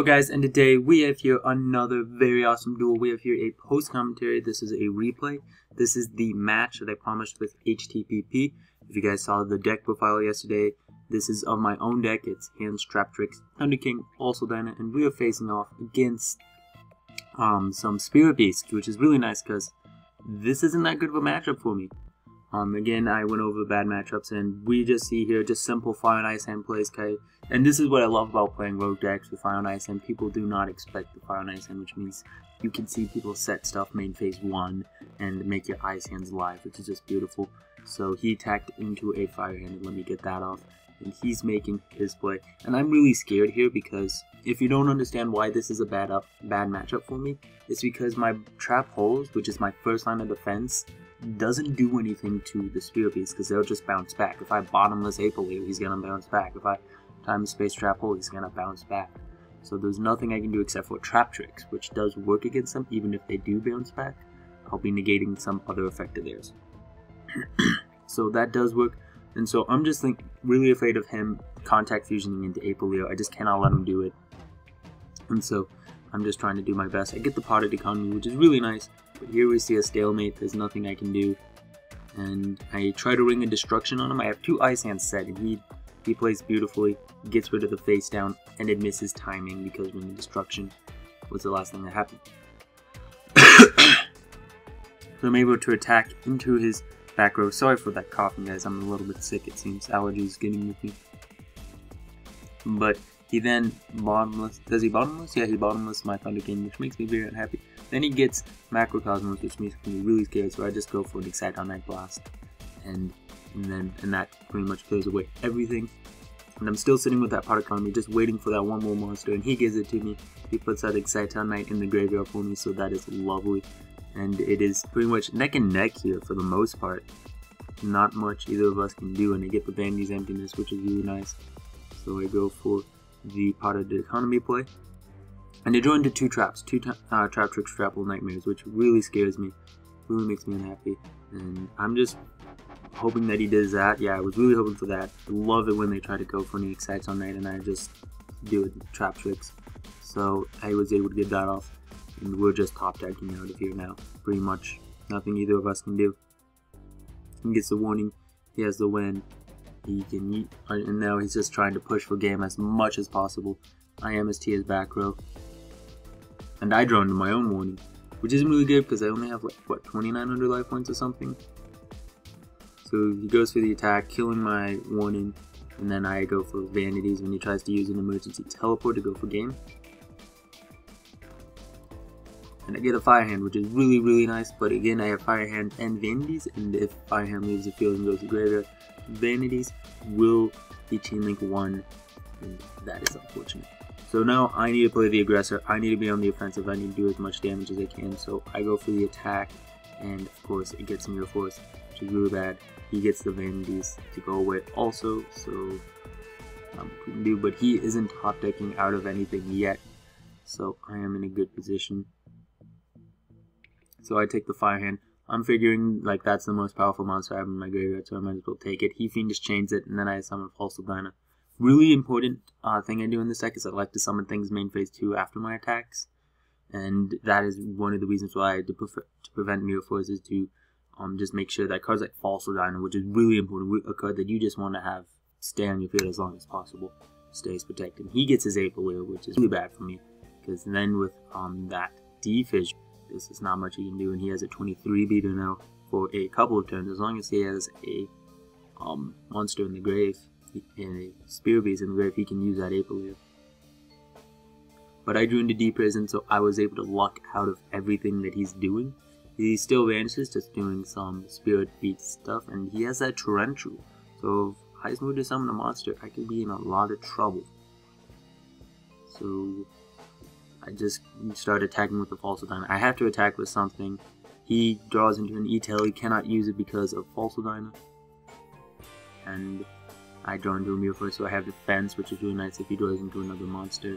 Hello guys, and today we have here another very awesome duel. We have here a post commentary. This is a replay. This is the match that I promised with HTPP. If you guys saw the deck profile yesterday, this is of my own deck. It's Hands, Trap Tricks, Thunder King, also Dyna, and we are facing off against some Spirit Beast, which is really nice because this isn't that good of a matchup for me. Again, I went over the bad matchups, and we just see here just simple Fire and Ice Hand plays. And this is what I love about playing rogue decks with Fire and Ice Hand. People do not expect the Fire and Ice Hand, which means you can see people set stuff main phase 1 and make your Ice Hands live, which is just beautiful. So he attacked into a Fire Hand, and let me get that off. And he's making his play. And I'm really scared here because if you don't understand why this is a bad matchup for me, it's because my Trap Holes, which is my first line of defense, doesn't do anything to the Spirit Beast because they'll just bounce back. If I Bottomless Apelion, he's gonna bounce back. If I Time Space Trap Hole, he's gonna bounce back. So there's nothing I can do except for Trap Tricks, which does work against them even if they do bounce back. I'll be negating some other effect of theirs. So that does work. And so I'm just really afraid of him contact fusioning into Apelion. I just cannot let him do it. And so I'm just trying to do my best. I get the potted economy, which is really nice. But here we see a stalemate. There's nothing I can do. And I try to ring a destruction on him. I have 2 Ice Hands set, and he plays beautifully, gets rid of the face down, and it misses timing because ring a destruction was the last thing that happened. So I'm able to attack into his back row. Sorry for that coughing, guys. I'm a little bit sick, it seems. Allergies getting with me. But he then bottomless. Does he bottomless? Yeah, he bottomless my Thunder King, which makes me very unhappy. Then he gets Macrocosmos, which makes me really scared, so I just go for an Excite on Night Blast. And that pretty much clears away everything. And I'm still sitting with that pot economy, just waiting for that one more monster, and he gives it to me. He puts that Excite on Night in the graveyard for me, so that is lovely. And it is pretty much neck and neck here for the most part. Not much either of us can do, and I get the Bandy's Emptiness, which is really nice. So I go for the potted economy play. And I joined to 2 traps, 2 Trap Tricks, Trap Hole Nightmares, which really scares me, really makes me unhappy. And I'm just hoping that he does that. Yeah, I was really hoping for that. I love it when they try to go for any Excites on Night, and I just do it Trap Tricks. So I was able to get that off, and we're just top decking out of here now. Pretty much nothing either of us can do. He gets the warning, he has the win. He can eat, and now he's just trying to push for game as much as possible. I am his back row. And I draw into my own warning, which isn't really good because I only have, like, what, 2,900 life points or something? So he goes for the attack, killing my warning, and then I go for Vanities when he tries to use an emergency teleport to go for game. And I get a Fire Hand, which is really, really nice, but again, I have Fire Hand and Vanities, and if Fire Hand leaves the field and goes to graveyard, Vanities will be Chain Link 1, and that is unfortunate. So now I need to play the aggressor, I need to be on the offensive, I need to do as much damage as I can, so I go for the attack, and of course it gets Mirror Force, which is really bad. He gets the Vanities to go away also, so couldn't do, but he isn't top decking out of anything yet, so I am in a good position. So I take the Fire Hand. I'm figuring like that's the most powerful monster I have in my graveyard, so I might as well take it. He Fiendish Chains it, and then I summon False Dyna. Really important thing I do in this deck is I like to summon things main phase 2 after my attacks, and that is one of the reasons why to prevent Mirror Force is to just make sure that cards like False Dyna, which is really important, a card that you just want to have stay on your field as long as possible, stays protected. He gets his Apelion, which is really bad for me, because then with that D-Fission, this is not much he can do, and he has a 23 beater now for a couple of turns. As long as he has a monster in the grave, and a Spirit Beast in the grave, he can use that Apelion. But I drew into D Prison, so I was able to luck out of everything that he's doing. He still vanishes, just doing some Spirit Beast stuff, and he has that Torrential. So if I move to summon a monster, I could be in a lot of trouble. So I just start attacking with the False Dyna. I have to attack with something. He draws into an E-Tail. He cannot use it because of False Dyna. And I draw into a Mirror Force, so I have Defense, which is really nice if he draws into another monster.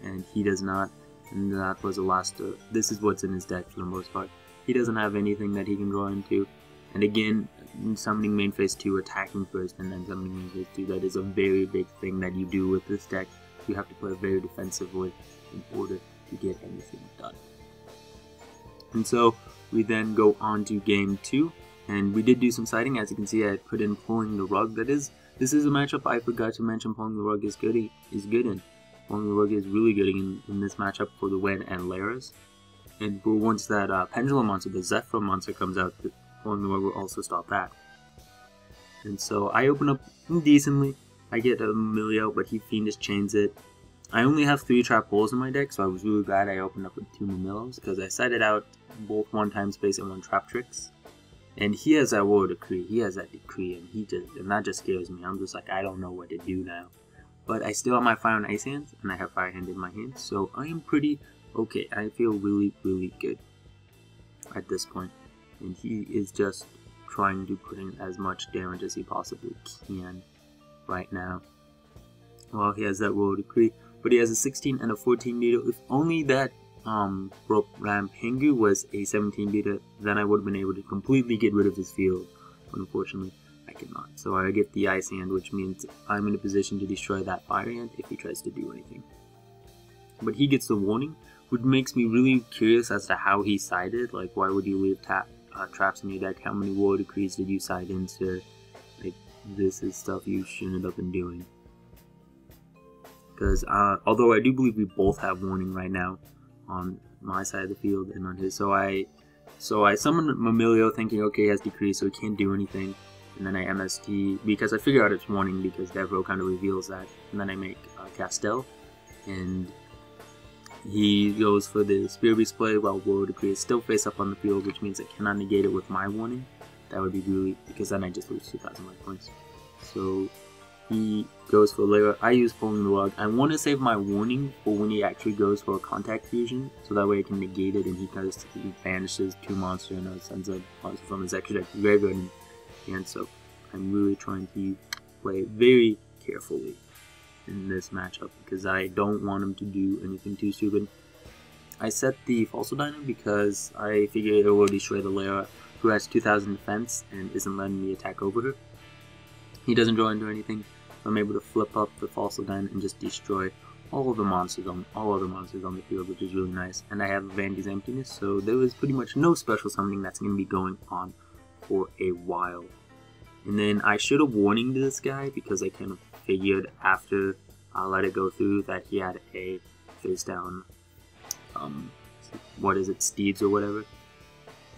And he does not. And that was the last. This is what's in his deck for the most part. He doesn't have anything that he can draw into. And again, summoning main phase 2, attacking first, and then summoning main phase 2. That is a very big thing that you do with this deck. you have to play very defensively in order to get anything done. And so we then go on to game 2, and we did do some siding. As you can see, I put in pulling the rug. This is a matchup I forgot to mention. Pulling the rug is good in. Pulling the rug is really good in this matchup for the Wen and Laras. And for once that Pendulum monster, the Zephyr monster, comes out, the pulling the rug will also stop that. And so I open up decently. I get a Mamilio, but he Fiendish chains it. I only have 3 trap holes in my deck, so I was really glad I opened up with 2 Mamillos, because I sided out both 1 time space and 1 trap tricks. And he has that War Decree, and that just scares me. I'm just like, I don't know what to do now. But I still have my Fire and Ice hands, and I have Fire Hand in my hand, so I am pretty okay. I feel really, really good at this point. And he is just trying to put in as much damage as he possibly can right now. Well, he has that War Decree, but he has a 16 and a 14 meter. If only that Rope Rampengu was a 17 meter, then I would have been able to completely get rid of his field. Unfortunately, I cannot. So I get the Ice Hand, which means I'm in a position to destroy that Fire Hand if he tries to do anything. But he gets the warning, which makes me really curious as to how he sided. Like, why would you leave traps in your deck? How many War Decrees did you side into? Like, this is stuff you shouldn't have been doing. Because although I do believe we both have warning right now on my side of the field and on his, so I summoned Mamilio thinking, okay, he has Decree, so he can't do anything. And then I MST because I figure out it's warning because Devro kind of reveals that. And then I make Castel, and he goes for the Spear Beast play while War Decree is still face up on the field, which means I cannot negate it with my warning. That would be really, because then I just lose 2,000 life points. So he goes for Lara. I use Pulling the Rug. I want to save my warning for when he actually goes for a Contact Fusion, so that way I can negate it and he banishes 2 monsters and sends a monster from his extra deck very good. And so I'm really trying to play very carefully in this matchup because I don't want him to do anything too stupid. I set the Falso Dino because I figure it will destroy the Lara, who has 2,000 defense and isn't letting me attack over her. He doesn't draw into anything, so I'm able to flip up the Falso Dino and just destroy all other monsters on the field, which is really nice. And I have Vandy's Emptiness, so there is pretty much no special summoning that's going to be going on for a while. And then I should have warning this guy because I kind of figured after I let it go through that he had a face down, Steeds or whatever.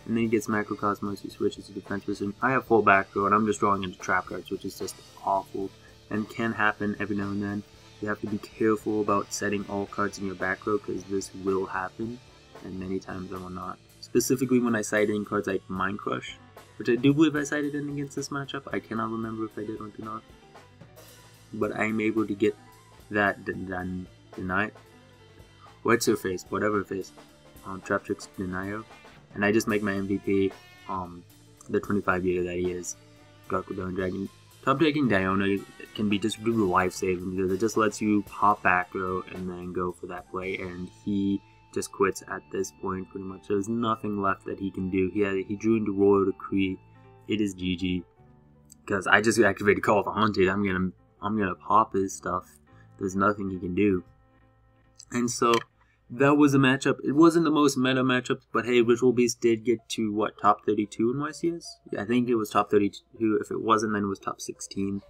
And then he gets Macrocosmos, he switches to defense position. I have full back row and I'm just drawing into trap cards, which is just awful and can happen every now and then. You have to be careful about setting all cards in your back row because this will happen, and many times I will not. Specifically when I side in cards like Mind Crush, which I do believe I sided in against this matchup. I cannot remember if I did or did not. But I am able to get that denied. What's her face? Whatever her face. Trap Tricks Denayo. And I just make my MVP the 25 year that he is. Garkodon Dragon. Top taking Diona can be just really life saving because it just lets you pop back row and then go for that play, and he just quits at this point pretty much. There's nothing left that he can do. He drew into Royal Decree. It is GG. Because I just activated Call of the Haunted. I'm gonna pop his stuff. There's nothing he can do. And so that was a matchup. It wasn't the most meta matchup, but hey, Ritual Beast did get to what, top 32 in YCS? Yeah, I think it was top 32. If it wasn't, then it was top 16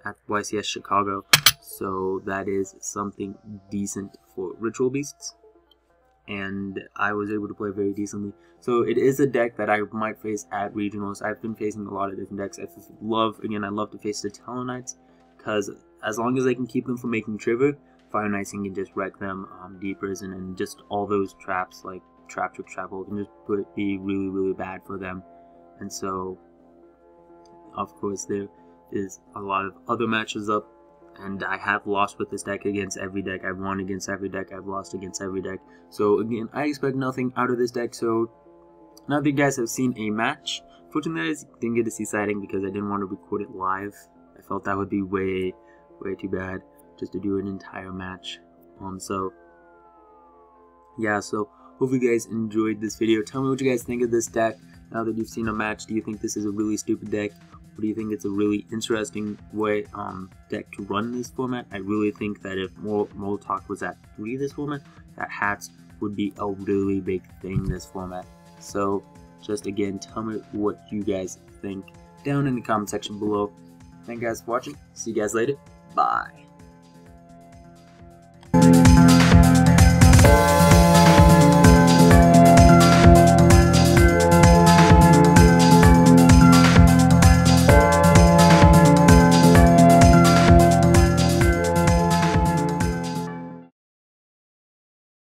at YCS Chicago. So that is something decent for Ritual Beasts. And I was able to play very decently. So it is a deck that I might face at regionals. I've been facing a lot of different decks. I love to face the Talonites, because as long as I can keep them from making trigger, Fire and Icing can just wreck them. Deepers and just all those traps like Trap Trick, Trap Hole can just be really, really bad for them. And so, of course, there is a lot of other matches up. And I have lost with this deck against every deck. I've won against every deck. I've lost against every deck. So again, I expect nothing out of this deck. So now that you guys have seen a match, fortunately I didn't get to see siding because I didn't want to record it live. I felt that would be way too bad just to do an entire match. So yeah, so hope you guys enjoyed this video. Tell me what you guys think of this deck now that you've seen a match. Do you think this is a really stupid deck, Or do you think it's a really interesting way deck to run this format? I really think that if Molotov was at 3 this format, that hats would be a really big thing this format. So just again, tell me what you guys think down in the comment section below. Thank you guys for watching. See you guys later. Bye.